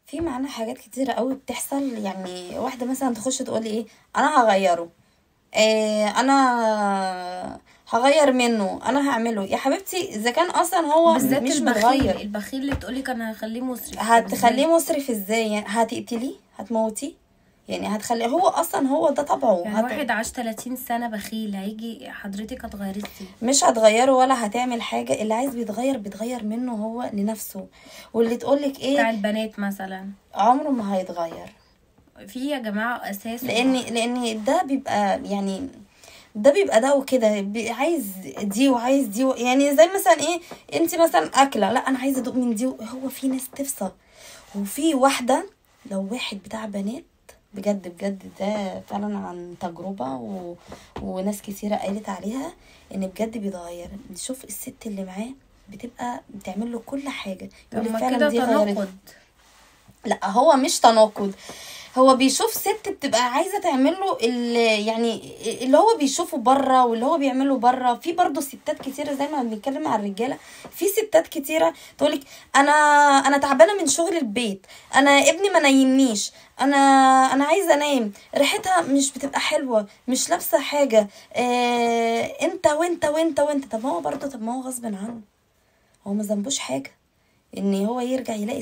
في معانا حاجات كتيرة قوي بتحصل. يعني واحدة مثلا تخش تقولي ايه، انا هغيره، إيه انا هغير منه، انا هعمله. يا حبيبتي اذا كان اصلا هو بالذات مش البخيل، متغير، البخيل اللي تقولك انا هخليه مسرف، طب ازاي؟ هتخليه مسرف ازاي؟ يعني هتقتليه، هتموتيه؟ يعني هتخلي هو اصلا هو ده طبعه يعني واحد عاش 30 سنة بخيل، هيجي حضرتك هتغيريه ازاي؟ مش هتغيره ولا هتعمل حاجة. اللي عايز بيتغير بيتغير منه هو لنفسه. واللي تقولك ايه، بتاع البنات مثلا، عمره ما هيتغير. في يا جماعة اساس لان ده بيبقى يعني، ده بيبقى ده وكده، عايز دي وعايز دي يعني زي مثلا ايه، انت مثلا اكله، لا انا عايزه ادوق من دي. هو في ناس تفصل. وفي واحده، لو واحد بتاع بنات بجد بجد، ده فعلا عن تجربه وناس كثيره قالت عليها ان بجد بيتغير. نشوف الست اللي معاه بتبقى بتعمل له كل حاجه، طب يقول لك ما فعلا كده دي غيرت. تناقض. لا هو مش تناقض، هو بيشوف ست بتبقى عايزه تعمله يعني اللي هو بيشوفه بره واللي هو بيعمله بره. في برضه ستات كتيره زي ما بنتكلم عن الرجاله، في ستات كتيره تقولك انا انا تعبانه من شغل البيت، انا ابني ما نايمنيش، انا عايزه انام، ريحتها مش بتبقى حلوه، مش لابسه حاجه، انت وانت وانت وانت. طب ما هو برضه، طب ما هو غصب عنه، هو ما ذنبوش حاجه ان هو يرجع يلاقي